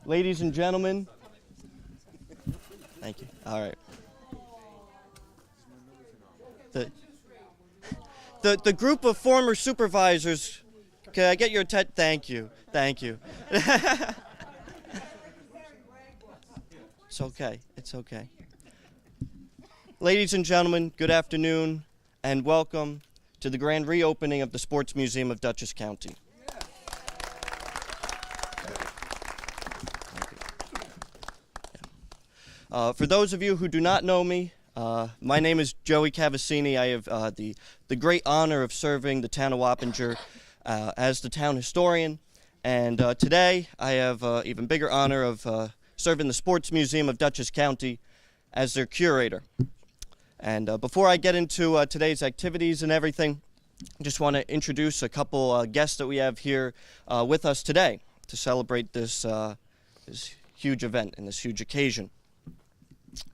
Ladies and gentlemen, thank you. All right. The group of former supervisors, can I get your attention? Thank you. Thank you. It's okay. It's okay. Ladies and gentlemen, good afternoon and welcome to the grand reopening of the Sports Museum of Dutchess County. For those of you who do not know me, my name is Joey Cavassini. I have the great honor of serving the Town of Wappinger as the town historian. And today I have even bigger honor of serving the Sports Museum of Dutchess County as their curator. And before I get into today's activities and everything, I just want to introduce a couple guests that we have here with us today to celebrate this huge event and this huge occasion.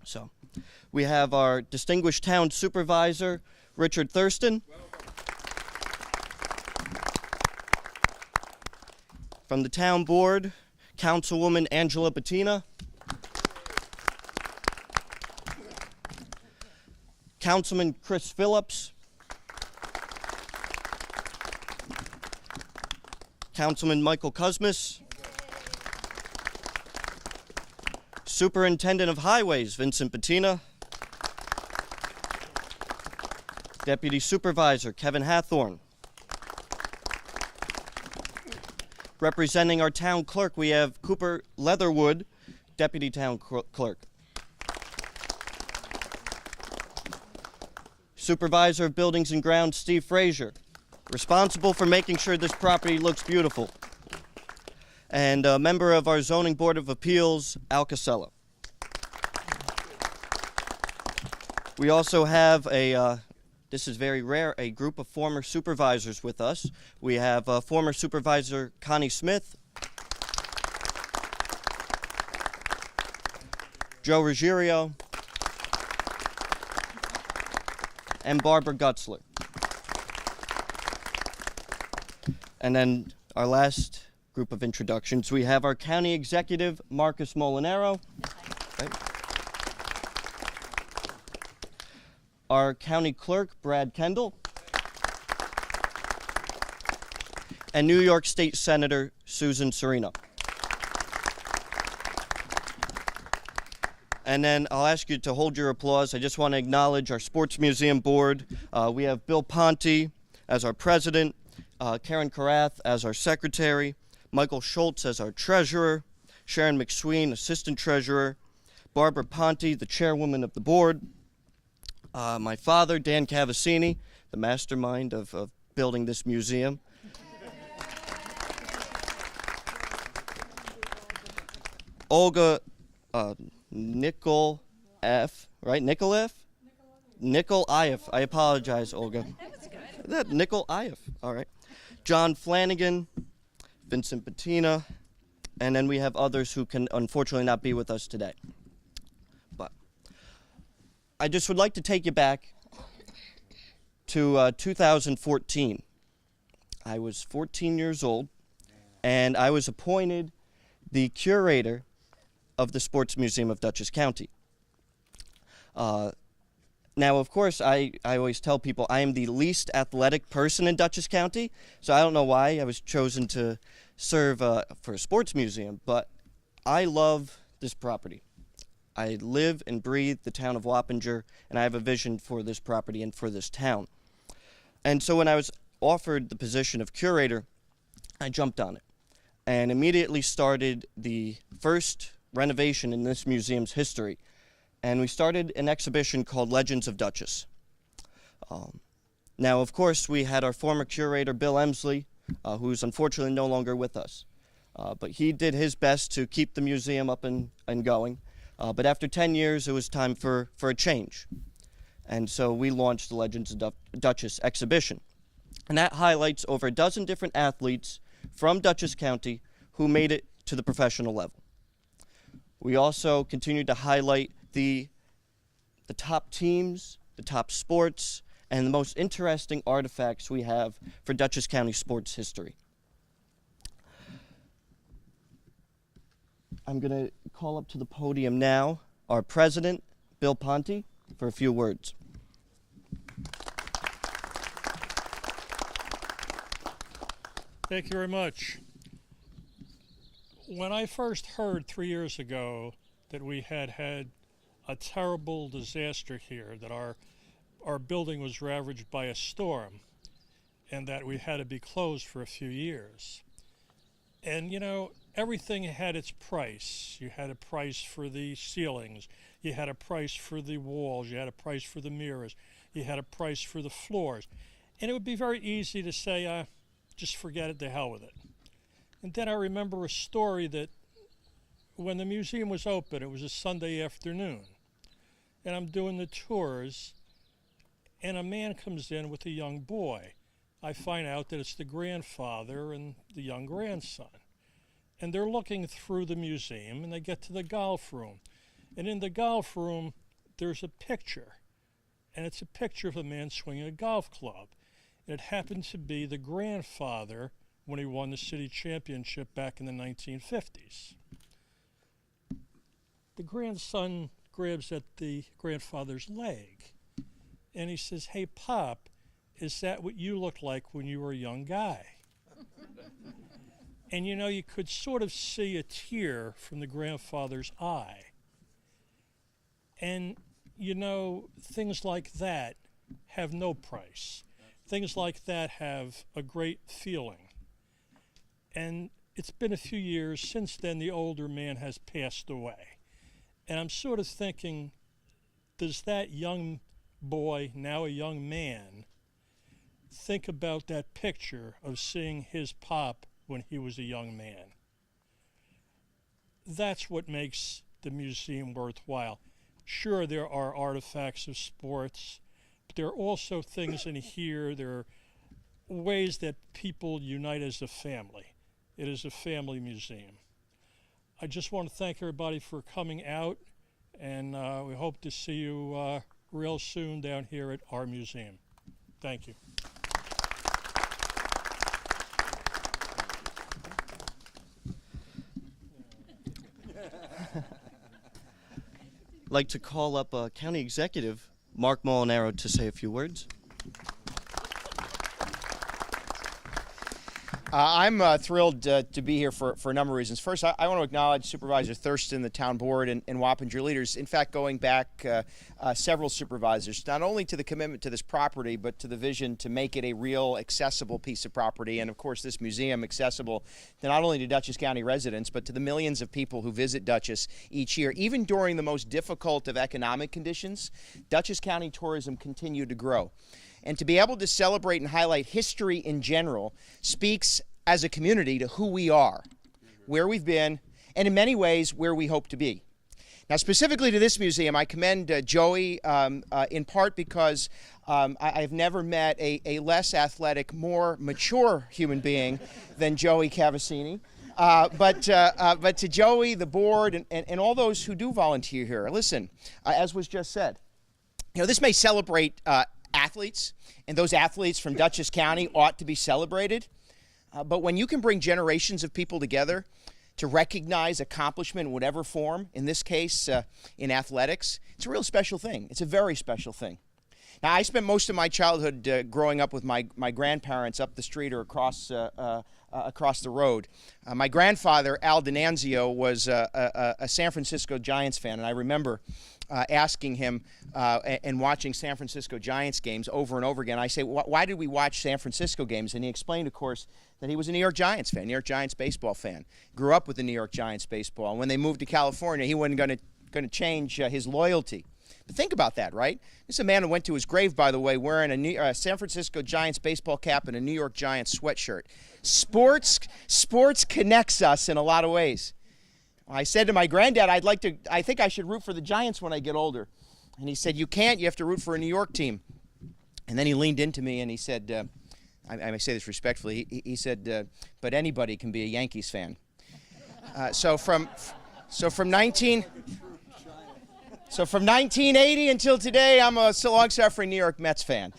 So, we have our distinguished town supervisor, Richard Thurston. From the town board, Councilwoman Angela Bettina. Councilman Chris Phillips. Councilman Michael Kuzmis. Superintendent of Highways, Vincent Bettina. Deputy Supervisor, Kevin Hathorn. Representing our town clerk, we have Cooper Leatherwood, Deputy Town Clerk. Supervisor of Buildings and Grounds, Steve Frazier, responsible for making sure this property looks beautiful. And a member of our Zoning Board of Appeals, Al Casella. We also have this is very rare, a group of former supervisors with us. We have former Supervisor Connie Smith, Joe Ruggiero, and Barbara Gutzler. And then our last group of introductions, we have our county executive, Marcus Molinaro. Right. Our county clerk, Brad Kendall. And New York State Senator, Susan Serino. And then I'll ask you to hold your applause. I just want to acknowledge our Sports Museum Board. We have Bill Ponte as our president, Karen Carath as our secretary, Michael Schultz as our treasurer, Sharon McSween, assistant treasurer, Barbara Ponte, the chairwoman of the board, my father, Dan Cavassini, the mastermind of building this museum, Olga Nicol F, right? Nicol F? Nicol Ief. I apologize, Olga. That was good. That Nicol Ief. All right. John Flanagan, Vincent Bettina, and then we have others who can unfortunately not be with us today. But I just would like to take you back to 2014. I was 14 years old, and I was appointed the curator of the Sports Museum of Dutchess County. Now, of course, I always tell people I am the least athletic person in Dutchess County, so I don't know why I was chosen to serve for a sports museum, but I love this property. I live and breathe the town of Wappinger, and I have a vision for this property and for this town. And so when I was offered the position of curator, I jumped on it and immediately started the first renovation in this museum's history. And we started an exhibition called Legends of Dutchess. Now, of course, we had our former curator, Bill Emsley, who's unfortunately no longer with us. But he did his best to keep the museum up and going. But after 10 years, it was time for a change. And so we launched the Legends of Dutchess exhibition. And that highlights over a dozen different athletes from Dutchess County who made it to the professional level. We also continued to highlight the top teams, the top sports, and the most interesting artifacts we have for Dutchess County sports history. I'm going to call up to the podium now our president, Bill Ponte, for a few words. Thank you very much. When I first heard 3 years ago that we had had a terrible disaster here, that our building was ravaged by a storm, and that we had to be closed for a few years. And you know, everything had its price. You had a price for the ceilings, you had a price for the walls, you had a price for the mirrors, you had a price for the floors. And it would be very easy to say, just forget it, to hell with it. And then I remember a story that when the museum was open, it was a Sunday afternoon, and I'm doing the tours, and a man comes in with a young boy. I find out that it's the grandfather and the young grandson. And they're looking through the museum, and they get to the golf room. And in the golf room, there's a picture. And it's a picture of a man swinging a golf club. And it happened to be the grandfather when he won the city championship back in the 1950s. The grandson grabs at the grandfather's leg, and he says, "Hey, Pop, is that what you looked like when you were a young guy?" And you know, you could sort of see a tear from the grandfather's eye. And you know, things like that have no price. Things like that have a great feeling. And it's been a few years since then. The older man has passed away. And I'm sort of thinking, does that young boy, now a young man, think about that picture of seeing his pop when he was a young man? That's what makes the museum worthwhile. Sure, there are artifacts of sports, but there are also things in here, there are ways that people unite as a family. It is a family museum. I just want to thank everybody for coming out, and we hope to see you real soon down here at our museum. Thank you. I'd like to call up County Executive Mark Molinaro to say a few words. I'm thrilled to be here for a number of reasons. First, I want to acknowledge Supervisor Thurston, the town board, and Wappinger leaders. In fact, going back several supervisors, not only to the commitment to this property, but to the vision to make it a real accessible piece of property. And of course, this museum accessible to not only to Dutchess County residents, but to the millions of people who visit Dutchess each year. Even during the most difficult of economic conditions, Dutchess County tourism continued to grow. And to be able to celebrate and highlight history in general speaks as a community to who we are, where we've been, and in many ways where we hope to be. Now, specifically to this museum, I commend Joey in part because I've never met a less athletic, more mature human being than Joey Cavassini. But to Joey, the board, and all those who do volunteer here, listen, as was just said, you know, this may celebrate athletes, and those athletes from Dutchess County ought to be celebrated. But when you can bring generations of people together to recognize accomplishment in whatever form, in this case in athletics, it's a real special thing. It's a very special thing. Now, I spent most of my childhood growing up with my grandparents up the street or across the road. My grandfather, Al D'Annunzio, was a San Francisco Giants fan, and I remember asking him and watching San Francisco Giants games over and over again. I say, why did we watch San Francisco games? And he explained, of course, that he was a New York Giants fan, New York Giants baseball fan. Grew up with the New York Giants baseball. And when they moved to California, he wasn't going to change his loyalty. But think about that, right? This is a man who went to his grave, by the way, wearing a San Francisco Giants baseball cap and a New York Giants sweatshirt. Sports connects us in a lot of ways. I said to my granddad, I think I should root for the Giants when I get older. And he said, you can't, you have to root for a New York team. And then he leaned into me and he said, I may say this respectfully, he said, but anybody can be a Yankees fan. So from 1980 until today, I'm a long-suffering New York Mets fan.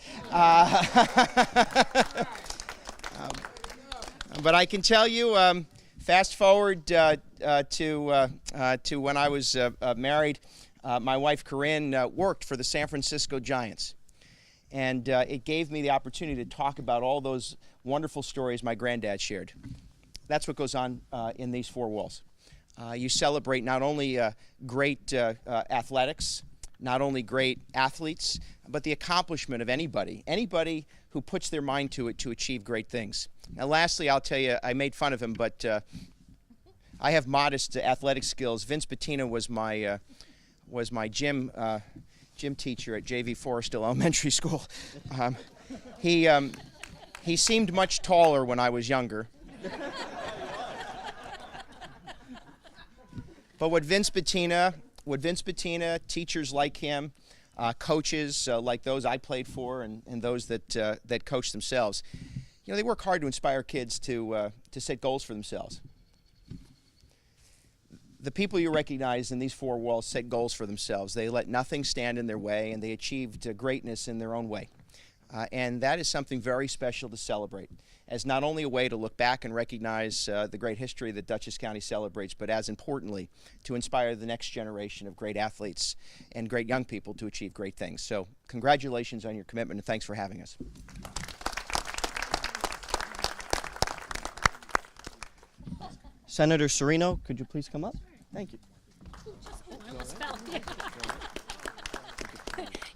But I can tell you, fast forward to when I was married. My wife Corinne worked for the San Francisco Giants, and it gave me the opportunity to talk about all those wonderful stories my granddad shared. That's what goes on in these four walls. You celebrate not only great athletics, not only great athletes, but the accomplishment of anybody who puts their mind to it to achieve great things. Now, lastly, I'll tell you, I made fun of him, but I have modest athletic skills. Vince Bettina was my gym teacher at JV Foresthill Elementary School. He seemed much taller when I was younger. But what Vince Bettina, teachers like him, coaches like those I played for, and those that coach themselves, they work hard to inspire kids to set goals for themselves. The people you recognize in these four walls set goals for themselves. They let nothing stand in their way, and they achieved greatness in their own way. And that is something very special to celebrate, as not only a way to look back and recognize the great history that Dutchess County celebrates, but as importantly, to inspire the next generation of great athletes and great young people to achieve great things. So congratulations on your commitment, and thanks for having us. Senator Serino, could you please come up? Thank you. I almost fell.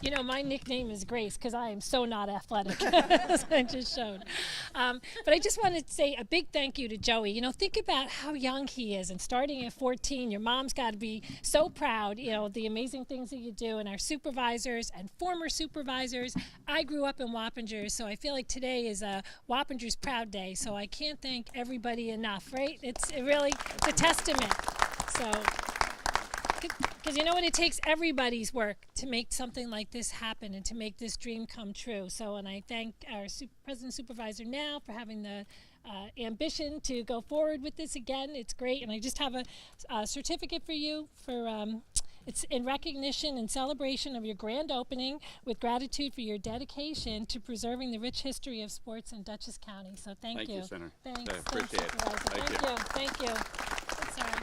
You know, my nickname is Grace because I am so not athletic, as I just showed. But I just wanted to say a big thank you to Joey. You know, think about how young he is, and starting at 14, your mom's got to be so proud, the amazing things that you do, and our supervisors and former supervisors. I grew up in Wappinger, so I feel like today is a Wappinger's Proud Day, so I can't thank everybody enough, right? It's really a testament. So, because you know what, it takes everybody's work to make something like this happen and to make this dream come true. So, and I thank our President Supervisor now for having the ambition to go forward with this again. It's great, and I just have a certificate for you for it's in recognition and celebration of your grand opening, with gratitude for your dedication to preserving the rich history of sports in Dutchess County. So thank you. Thank you, Senator. Thanks. I appreciate it. Supervisor. Thank you. Thank you. Sorry.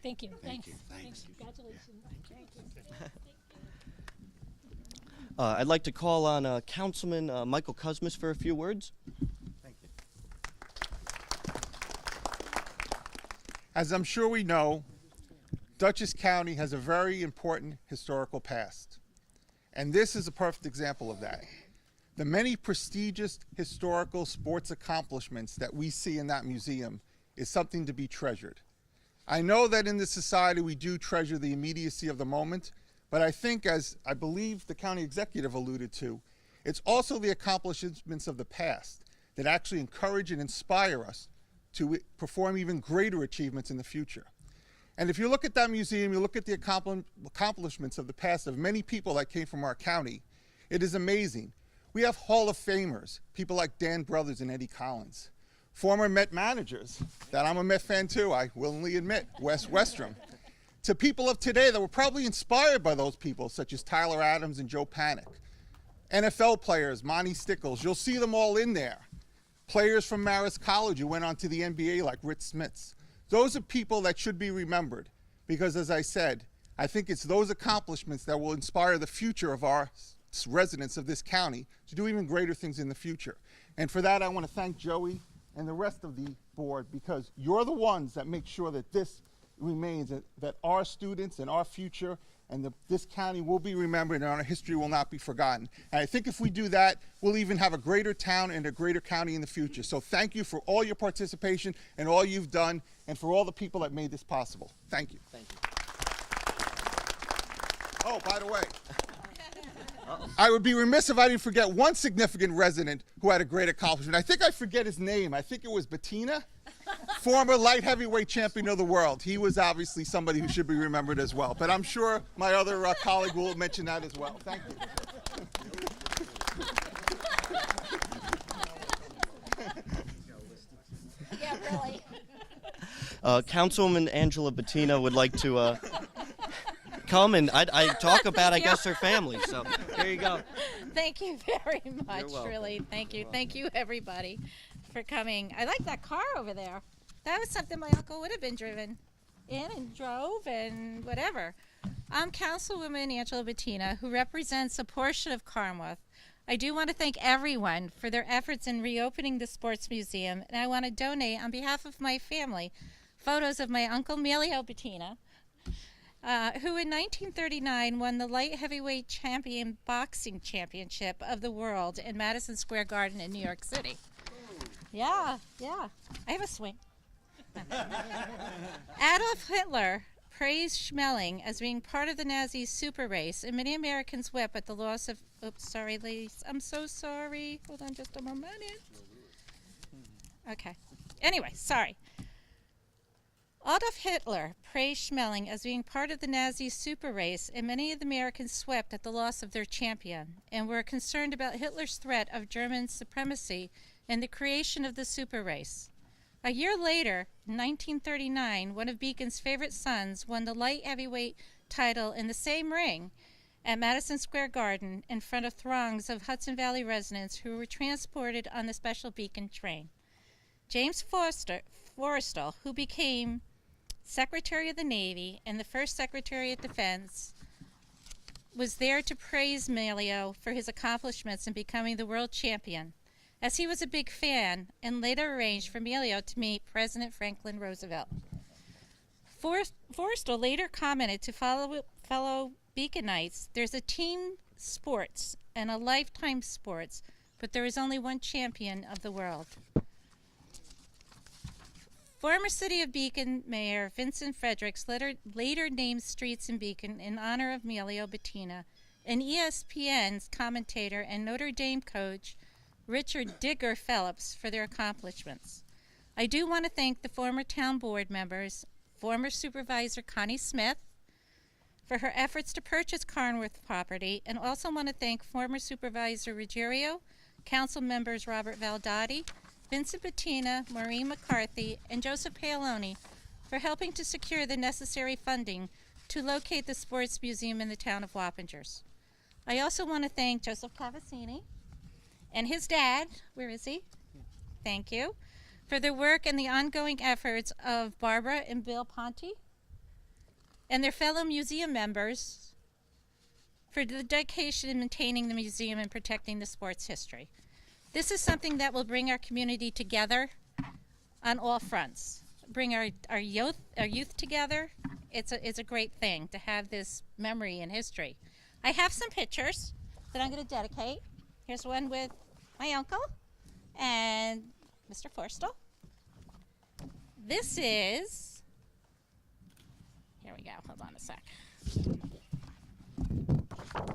Thank you. Thanks. Congratulations. Thank you. I'd like to call on Councilman Michael Kuzmas for a few words. Thank you. As I'm sure we know, Dutchess County has a very important historical past, and this is a perfect example of that. The many prestigious historical sports accomplishments that we see in that museum is something to be treasured. I know that in this society we do treasure the immediacy of the moment, but I think, as I believe the county executive alluded to, it's also the accomplishments of the past that actually encourage and inspire us to perform even greater achievements in the future. And if you look at that museum, you look at the accomplishments of the past of many people that came from our county, it is amazing. We have Hall of Famers, people like Dan Brothers and Eddie Collins. Former Met managers, that I'm a Met fan too, I willingly admit, Wes Westrom. To people of today that were probably inspired by those people, such as Tyler Adams and Joe Panik. NFL players, Monty Stickles, you'll see them all in there. Players from Marist College who went on to the NBA like Rich Smits. Those are people that should be remembered because, as I said, I think it's those accomplishments that will inspire the future of our residents of this county to do even greater things in the future. And for that, I want to thank Joey and the rest of the board, because you're the ones that make sure that this remains, that our students and our future and this county will be remembered and our history will not be forgotten. And I think if we do that, we'll even have a greater town and a greater county in the future. So thank you for all your participation and all you've done, and for all the people that made this possible. Thank you. Thank you. Oh, by the way, I would be remiss if I didn't forget one significant resident who had a great accomplishment. I think I forget his name. I think it was Bettina, former light heavyweight champion of the world. He was obviously somebody who should be remembered as well. But I'm sure my other colleague will mention that as well. Thank you. Yeah, really. Councilwoman Angela Bettina would like to come and I talk about, I guess, her family. So here you go. Thank you very much, welcome. really. Thank you. Thank you, everybody, for coming. I like that car over there. That was something my uncle would have been driven in and drove and whatever. I'm Councilwoman Angela Bettina, who represents a portion of Carnwath. I do want to thank everyone for their efforts in reopening the Sports Museum, and I want to donate, on behalf of my family, photos of my uncle Emilio Bettina, who in 1939 won the light heavyweight champion boxing championship of the world in Madison Square Garden in New York City. Yeah. I have a swing. Adolf Hitler praised Schmeling as being part of the Nazi super race, and many Americans wept at the loss of. Oops, sorry, ladies. I'm so sorry. Hold on just a moment. Okay. Anyway, sorry. Adolf Hitler praised Schmeling as being part of the Nazi super race, and many of the Americans wept at the loss of their champion and were concerned about Hitler's threat of German supremacy and the creation of the super race. A year later, in 1939, one of Beacon's favorite sons won the light heavyweight title in the same ring at Madison Square Garden in front of throngs of Hudson Valley residents who were transported on the special Beacon train. James Forrestal, who became Secretary of the Navy and the first Secretary of Defense, was there to praise Emilio for his accomplishments in becoming the world champion, as he was a big fan and later arranged for Emilio to meet President Franklin Roosevelt. Forrestal later commented to fellow Beaconites, "There's a team sports and a lifetime sports, but there is only one champion of the world." Former City of Beacon Mayor Vincent Fredericks later named streets in Beacon in honor of Emilio Bettina, and ESPN's commentator and Notre Dame coach Richard Digger Phelps for their accomplishments. I do want to thank the former town board members, former Supervisor Connie Smith, for her efforts to purchase Carnwath property, and also want to thank former Supervisor Ruggiero, council members Robert Valdotti, Vincent Bettina, Maureen McCarthy, and Joseph Paoloni for helping to secure the necessary funding to locate the Sports Museum in the town of Wappinger. I also want to thank Joseph Cavassini and his dad, where is he? Thank you, for their work and the ongoing efforts of Barbara and Bill Ponte and their fellow museum members for the dedication in maintaining the museum and protecting the sports history. This is something that will bring our community together on all fronts. Bring our youth together. It's a great thing to have this memory and history. I have some pictures that I'm going to dedicate. Here's one with my uncle and Mr. Forrestal. This is, here we go, hold on a sec.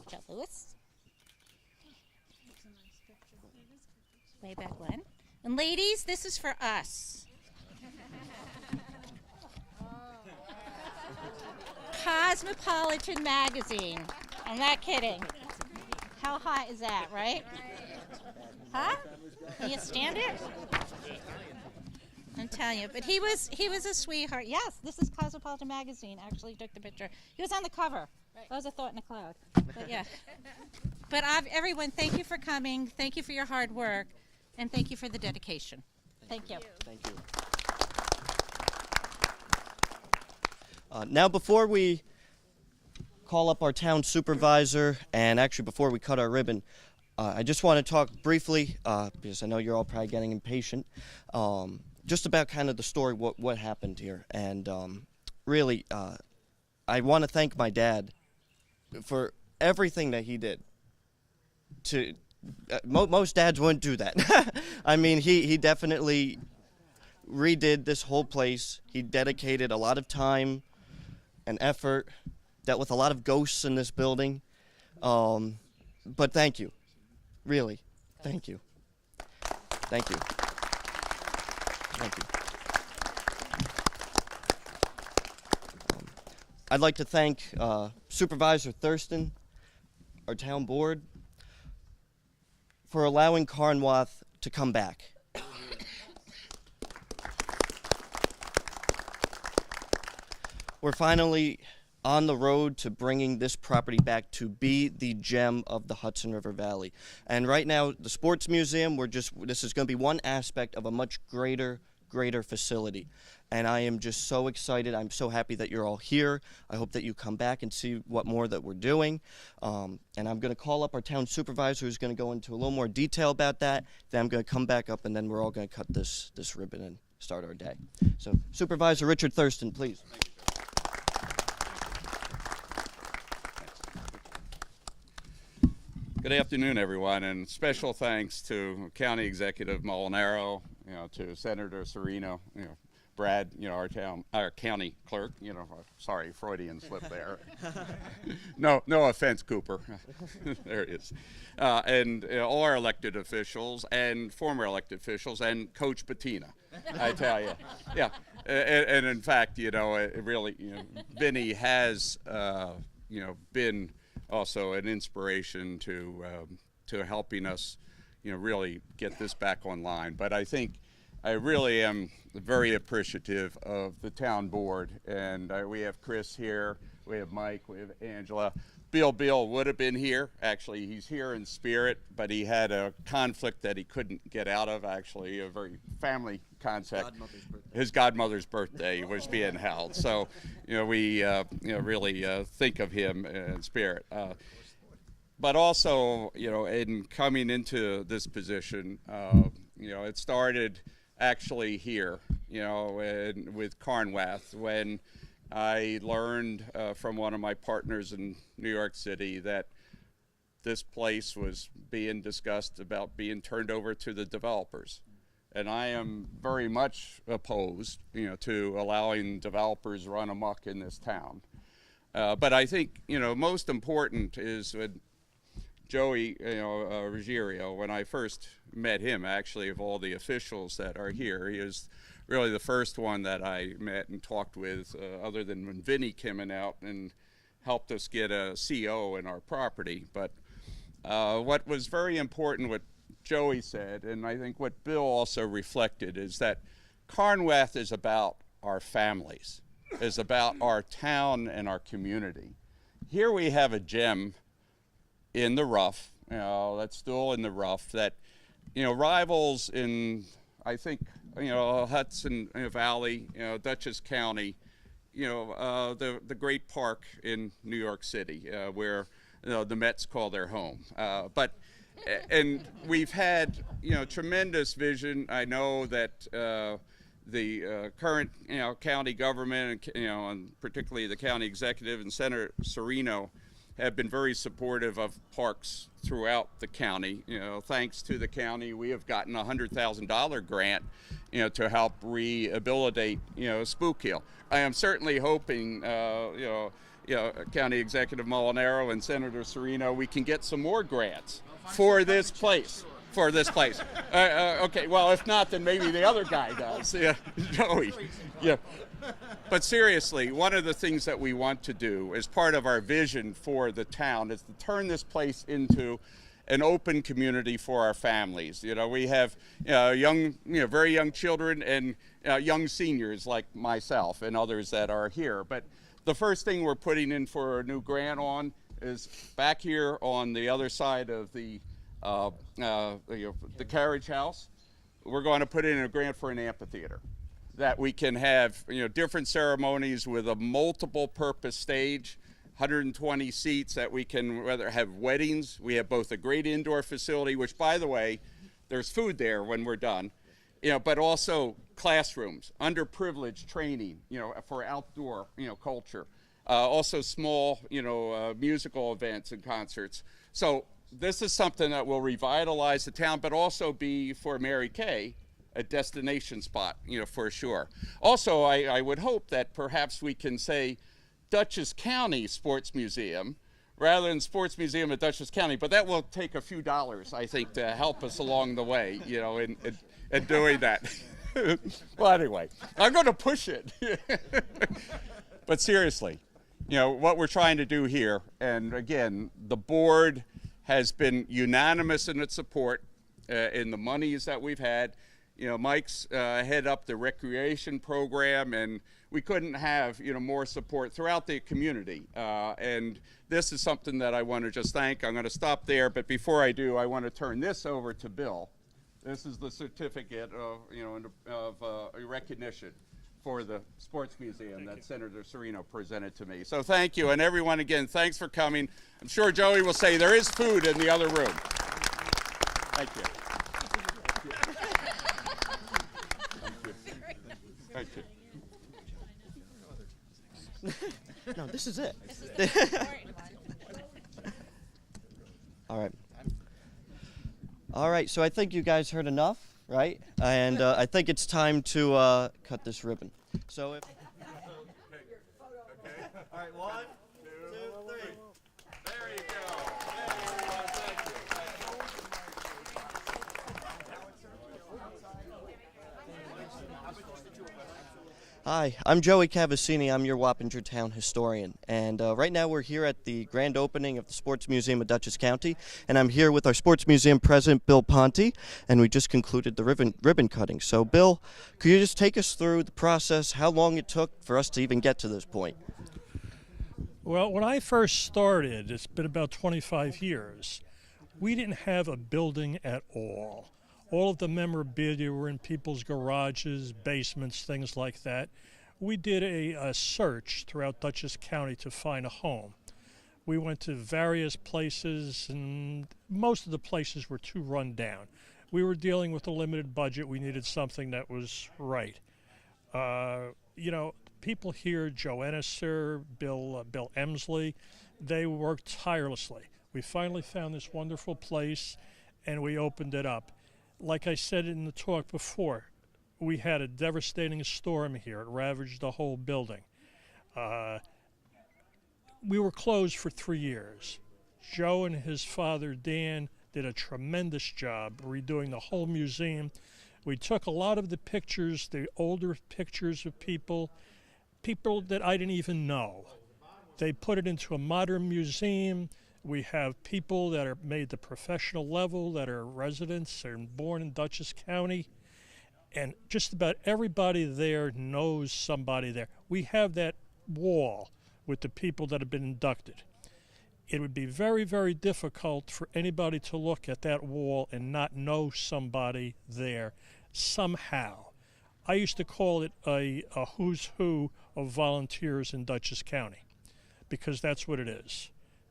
Joe Lewis. Way back when. And ladies, this is for us. Cosmopolitan magazine. I'm not kidding. How hot is that, right? Huh? Can you stand it? I'm telling you. But he was a sweetheart. Yes, this is Cosmopolitan magazine. Actually took the picture. He was on the cover. That was a thought in a cloud. But yeah. But everyone, thank you for coming. Thank you for your hard work. And thank you for the dedication. Thank you. Thank you. Now, before we call up our town supervisor, and actually before we cut our ribbon, I just want to talk briefly, because I know you're all probably getting impatient, just about kind of the story, what happened here. And really, I want to thank my dad for everything that he did. Most dads wouldn't do that. I mean, he definitely redid this whole place. He dedicated a lot of time and effort, dealt with a lot of ghosts in this building. But thank you. Really, thank you. Thank you. Thank you. I'd like to thank Supervisor Thurston, our town board, for allowing Carnwath to come back. We're finally on the road to bringing this property back to be the gem of the Hudson River Valley. And right now, the Sports Museum, this is going to be one aspect of a much greater facility. And I am just so excited. I'm so happy that you're all here. I hope that you come back and see what more that we're doing. And I'm going to call up our town supervisor, who's going to go into a little more detail about that. Then I'm going to come back up, and then we're all going to cut this ribbon and start our day. So Supervisor Richard Thurston, please. Good afternoon, everyone, and special thanks to County Executive Molinaro, to Senator Serino, Brad, our county clerk, sorry, Freudian slip there. No offense, Cooper. There it is. And all our elected officials and former elected officials and Coach Bettina, I tell you. Yeah, and in fact, it really, Vinny has, been also an inspiration to helping us, really get this back online. But I think I really am very appreciative of the town board, and we have Chris here, we have Mike, we have Angela. Bill would have been here. Actually, he's here in spirit, but he had a conflict that he couldn't get out of, actually, a very family concept. His godmother's birthday was being held. So, we really think of him in spirit. But also, in coming into this position, it started actually here, with Carnwath, when I learned from one of my partners in New York City that this place was being discussed about being turned over to the developers. And I am very much opposed, to allowing developers run amok in this town. But I think, most important is when Joey, Ruggiero, when I first met him, actually, of all the officials that are here, he was really the first one that I met and talked with, other than when Vinny came out and helped us get a CO in our property. But what was very important, what Joey said, and I think what Bill also reflected, is that Carnwath is about our families, is about our town and our community. Here we have a gem in the rough, that's still in the rough, that, rivals in, I think, Hudson Valley, Dutchess County, the great park in New York City, where the Mets call their home. And we've had, tremendous vision. I know that the current, county government, and particularly the county executive and Senator Serino, have been very supportive of parks throughout the county. Thanks to the county, we have gotten a $100,000 grant, to help rehabilitate, Spook Hill. I am certainly hoping, County Executive Molinaro and Senator Serino, we can get some more grants for this place. Okay, well, if not, then maybe the other guy does. Yeah, Joey. Yeah. But seriously, one of the things that we want to do as part of our vision for the town is to turn this place into an open community for our families. We have young, very young children and young seniors like myself and others that are here. But the first thing we're putting in for a new grant on is back here on the other side of the carriage house. We're going to put in a grant for an amphitheater, that we can have different ceremonies with a multiple purpose stage, 120 seats, that we can whether have weddings. We have both a great indoor facility, which, by the way, there's food there when we're done, but also classrooms, underprivileged training, for outdoor, culture. Also small, musical events and concerts. So this is something that will revitalize the town, but also be, for Mary Kay, a destination spot, for sure. Also, I would hope that perhaps we can say Dutchess County Sports Museum rather than Sports Museum at Dutchess County, but that will take a few dollars, I think, to help us along the way, in doing that. Well, anyway, I'm going to push it. But seriously, what we're trying to do here, and again, the board has been unanimous in its support in the monies that we've had. Mike's head up the recreation program, and we couldn't have, more support throughout the community. And this is something that I want to just thank. I'm going to stop there, but before I do, I want to turn this over to Bill. This is the certificate of, a recognition for the Sports Museum that Senator Serino presented to me. So thank you, and everyone, again, thanks for coming. I'm sure Joey will say there is food in the other room. Thank you. Thank you. No, this is it. This is the important one. All right, so I think you guys heard enough, right? And I think it's time to cut this ribbon. So if... Okay. All right, 1, 2, 3. There you go. Thank you, everyone. Thank you. Hi, I'm Joey Cavassini. I'm your Wappinger Town historian. And right now we're here at the grand opening of the Sports Museum of Dutchess County. And I'm here with our Sports Museum president, Bill Ponte. And we just concluded the ribbon cutting. So, Bill, could you just take us through the process, how long it took for us to even get to this point? Well, when I first started, it's been about 25 years, we didn't have a building at all. All of the memorabilia were in people's garages, basements, things like that. We did a search throughout Dutchess County to find a home. We went to various places, and most of the places were too run down. We were dealing with a limited budget. We needed something that was right. People here, Joe Ennisser, Bill Emsley, they worked tirelessly. We finally found this wonderful place, and we opened it up. Like I said in the talk before, we had a devastating storm here. It ravaged the whole building. We were closed for 3 years. Joe and his father, Dan, did a tremendous job redoing the whole museum. We took a lot of the pictures, the older pictures of people that I didn't even know. They put it into a modern museum. We have people that are made the professional level, that are residents and born in Dutchess County, and just about everybody there knows somebody there. We have that wall with the people that have been inducted. It would be very, very difficult for anybody to look at that wall and not know somebody there somehow. I used to call it a who's who of volunteers in Dutchess County, because that's what it is.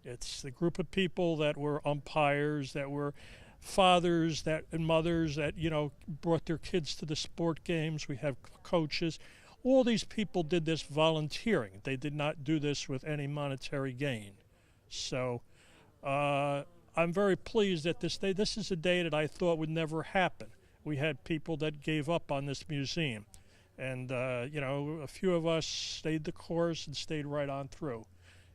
It's the group of people that were umpires, that were fathers and mothers that, brought their kids to the sport games. We have coaches. All these people did this volunteering. They did not do this with any monetary gain. So I'm very pleased that this is a day that I thought would never happen. We had people that gave up on this museum. And, a few of us stayed the course and stayed right on through.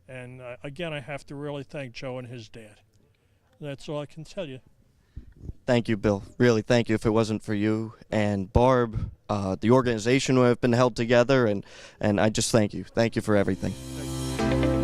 And again, I have to really thank Joe and his dad. That's all I can tell you. Thank you, Bill. Really, thank you. If it wasn't for you and Barb, the organization would have been held together, and I just thank you. Thank you for everything. Thank you.